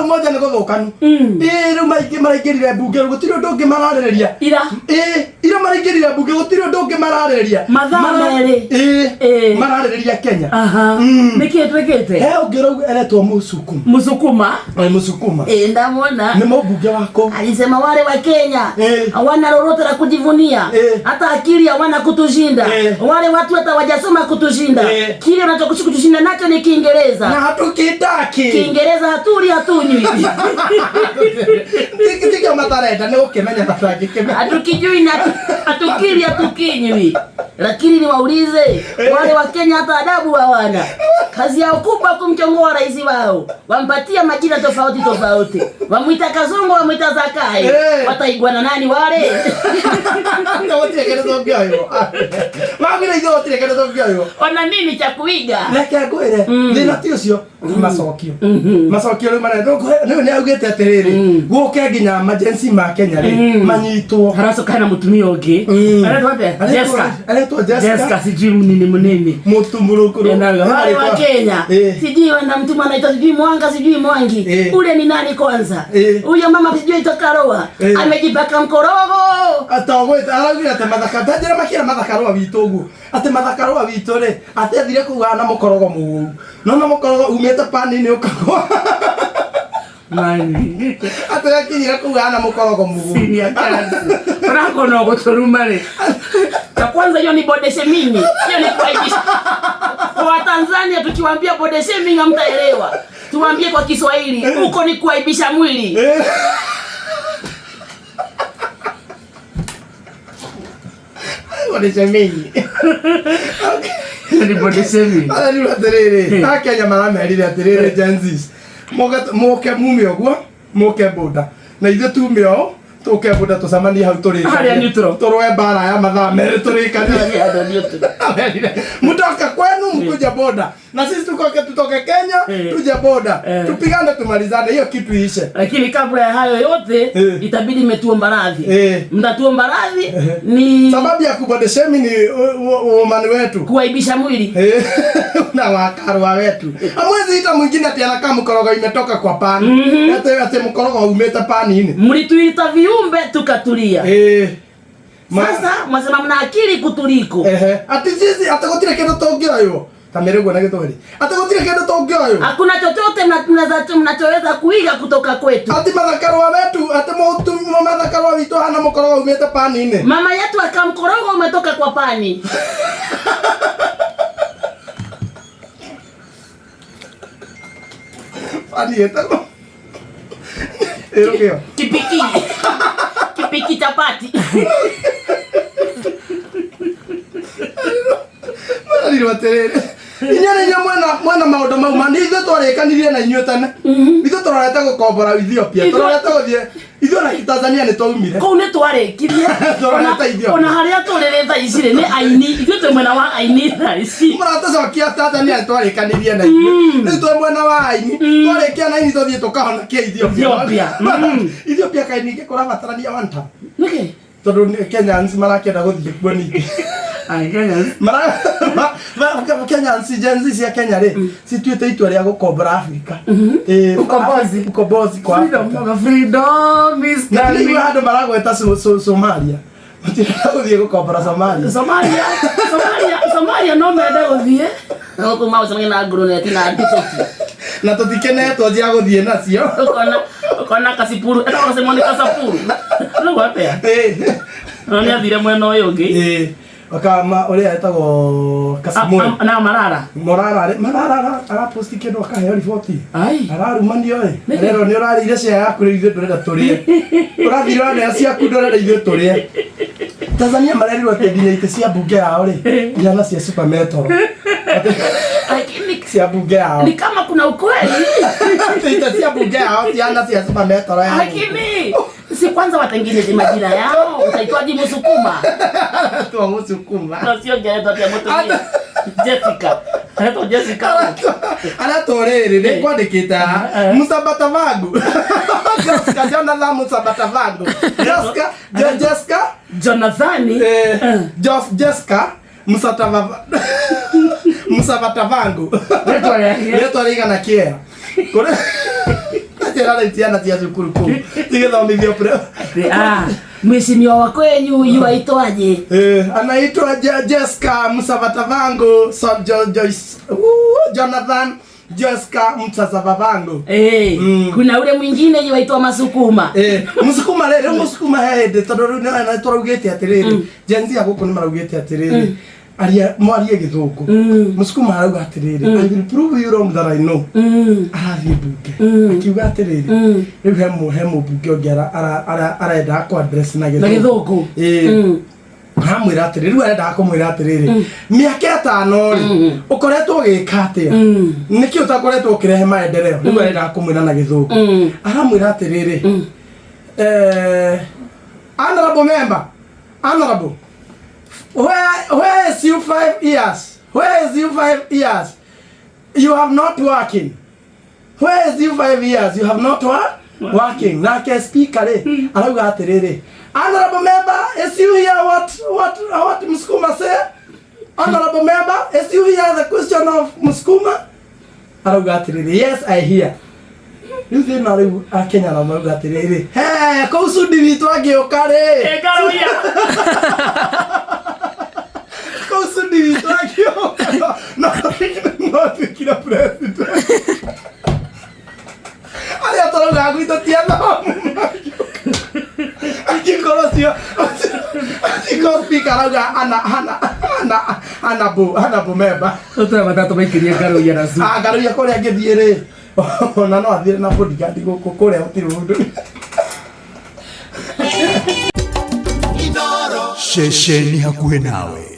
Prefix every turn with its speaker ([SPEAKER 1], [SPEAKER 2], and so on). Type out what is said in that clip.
[SPEAKER 1] moja niko thokanu ru maingirire bunge gutiro ndonge mararereria ira maingirire bunge gutiro ndonge mararereria
[SPEAKER 2] mathamere
[SPEAKER 1] mararereria Kenya
[SPEAKER 2] niki twekete
[SPEAKER 1] ungiro eretwo Musukuma
[SPEAKER 2] ndamona
[SPEAKER 1] ni mbunge wako
[SPEAKER 2] alisema wale wa Kenya hawana lolote la kujivunia hata akili hawana kutushinda wale watu hata wajasoma kutushinda kile unachokushinda nacho ni Kiingereza
[SPEAKER 1] na hatukitaki
[SPEAKER 2] Kiingereza hatunywi
[SPEAKER 1] Tikitika matareta ni ukimenya mataki kimenya
[SPEAKER 2] hatukijui na hatukili hatukinywi lakini niwaulize wale wa Kenya hata adabu hawana kazi yao kubwa kumchongoa rais wao wampatia majina tofauti wamuita Kazungu wamuita Zakai wataigwa na nani wale
[SPEAKER 1] ndio wote kero magire hizo wote kero
[SPEAKER 2] ona nini cha kuiga
[SPEAKER 1] leke ngwire thina ti ucio macokio ri mara ni augite atiriri guke nginya emergency ma Kenya ri manyitwo
[SPEAKER 2] haracokana mutumia ungi aretwa Jessica sijui nini munene
[SPEAKER 1] mutumurukuru
[SPEAKER 2] wale wa Kenya sijui wana mtu anaitwa sijui Mwanga sijui Mwangi ule ni nani kwanza huyo mama sijui itokaroa amejipaka mkorogo
[SPEAKER 1] atagweta aragira ate mathaka ndira makira mathakaroa witugu ate mathakaroa witore ate athire kugana mukorogo mu no mukorogo umete pani ni ukagwa
[SPEAKER 2] mani
[SPEAKER 1] ate akinyira kugana mukorogo mu
[SPEAKER 2] sini akazi rako no gotorumare na kwanza hiyo ni body shaming hiyo ni kuaibisha kwa Tanzania tukiwaambia body shaming hamtaelewa tuwaambie kwa Kiswahili huko ni kuaibisha mwili
[SPEAKER 1] body shaming
[SPEAKER 2] ni body shaming
[SPEAKER 1] ari waterere Kenya maramerire atirire Janzis moke mumio gwa moke boda na ithe tumio tuke boda tusamani hau turi turwe bara ya mathame turi kania mutoka kwenu mkuja boda na sisi tutoke Kenya tuje boda tupigane tumalizane hiyo kitu ishe
[SPEAKER 2] lakini kabla ya hayo yote itabidi mmetuomba radhi mtatuomba radhi ni
[SPEAKER 1] sababu ya kubode shemi ni umani wetu
[SPEAKER 2] kuaibisha mwili
[SPEAKER 1] na wakarwa wetu amwezi ita mwingine ati anakaa mkorogo imetoka kwa pani ate mkorogo umeta pani ine
[SPEAKER 2] mlituita viumbe tukatulia sasa mwasema mna akili kutuliko
[SPEAKER 1] ati sisi atakotire kendo tongirayo tamerego na gitogeri atakotire kendo tongirayo
[SPEAKER 2] hakuna chochote mnachoweza kuiga kutoka kwetu
[SPEAKER 1] ati madhakarwa wetu ati madhakarwa wito hana mkorogo umeta pani ine
[SPEAKER 2] mama yetu akamkorogo umetoka kwa pani
[SPEAKER 1] pani yetu erokeo
[SPEAKER 2] kipiki chapati
[SPEAKER 1] mari waterere inyane nya mwana maodo mau mani itho twarekanirie na inyuo tane itho turareta gukombora Ethiopia turareta guthie itho na Tanzania ni twaumire
[SPEAKER 2] ko ne twarekirie ona haria turereta icire ni aini itho twe mwena wa aini na ici
[SPEAKER 1] murata cokia Tanzania twarekanirie na inyuo ni twe mwena wa aini twarekia na ini tuthie tukahona kia Ethiopia kaini ngikora batarania wanta
[SPEAKER 2] niki
[SPEAKER 1] tondu Kenyans marakenda guthie kuo ningi
[SPEAKER 2] Kenyans
[SPEAKER 1] Kenyans Janzis ya Kenya ri situite itua ria gukombora Afrika ukombozi kwa
[SPEAKER 2] freedom is
[SPEAKER 1] coming hado maragweta Somalia mutirenda guthie gukombora
[SPEAKER 2] Somalia no menda guthie no kuma ucamwe na guruneti na nditoti
[SPEAKER 1] na tutikenetwo njia guthie nacio
[SPEAKER 2] ukona kasipuru eta ukasema ni kasapuru no wapea nani athire mwena uyu ungi
[SPEAKER 1] akama ore etagwo Kasimwe
[SPEAKER 2] na marara
[SPEAKER 1] ara posti kendo akaheo riboti
[SPEAKER 2] ai
[SPEAKER 1] ararumanio rero ni urarire cia yaku rithe ndurenda turie urathirwa na cia ku ndurenda ithe turie Tanzania marerirwo teginya ite cia bunge yao ri yana cia super metro cia bunge yao
[SPEAKER 2] ni kama kuna ukweli
[SPEAKER 1] ite cia bunge yao yana cia super metro
[SPEAKER 2] lakini si kwanza watengeneze majina yao utaitwaje Musukuma
[SPEAKER 1] tu Musukuma
[SPEAKER 2] na sio gereza ya moto Jessica anaitwa Jessica
[SPEAKER 1] anatorere ni kwandikita Musabata Vangu Jessica Jonathan Musabata Vangu Jessica
[SPEAKER 2] Jonathan
[SPEAKER 1] Jessica Musabata Vangu leto liga na kia kore Tirana tiana tia cukuru kuu. Tigithomithio pre.
[SPEAKER 2] Mheshimiwa wa kwenyu yuaitwaje?
[SPEAKER 1] Anaitwa Jessica Msavatavango, Joyce. Jonathan Jessica Msavatavango.
[SPEAKER 2] Kuna ule mwingine yuaitwa Masukuma.
[SPEAKER 1] Musukuma leo Musukuma hede tondu na twarugite atiriri. Jenzi aguko ni marugite atiriri. Mwarie githuku. Musukuma arauga atiriri. I will prove you wrong that I know. Arathi bunge. Akiuga atiriri. Riu hemo bunge ongera arenda kwa address na
[SPEAKER 2] githuku.
[SPEAKER 1] Hamwira atiriri riu arenda kumwira atiriri. Miaka 5 ri ukoretwo gika atia. Niki utakoretwo ukirehe maendeleo. Riu arenda kumwira na githuku. Aramwira atiriri. Honorable member. Honorable. Where is you 5 years? Where is you 5 years? You have not working. Where is you 5 years? You have not working. Na ke speaker le. Arauga atiriri. Honorable member, is you hear what Musukuma say? Honorable member, is you hear the question of Musukuma? Arauga atiriri. Yes, I hear. You say na riu Kenya na mauga atiriri. He, kousu divitu agioka re.
[SPEAKER 2] Karuya.
[SPEAKER 1] Kousu divitu agioka. No, kila president. Ale atoroga guito tiana. Akikorosio. Speaker arauga ana bu member.
[SPEAKER 2] Otra matatu maikiria Karuya na su.
[SPEAKER 1] Karuya kore agithie ri. Na no athire na bodyguard guku kore utiri mundu.
[SPEAKER 3] Shesheni hakuhe nawe.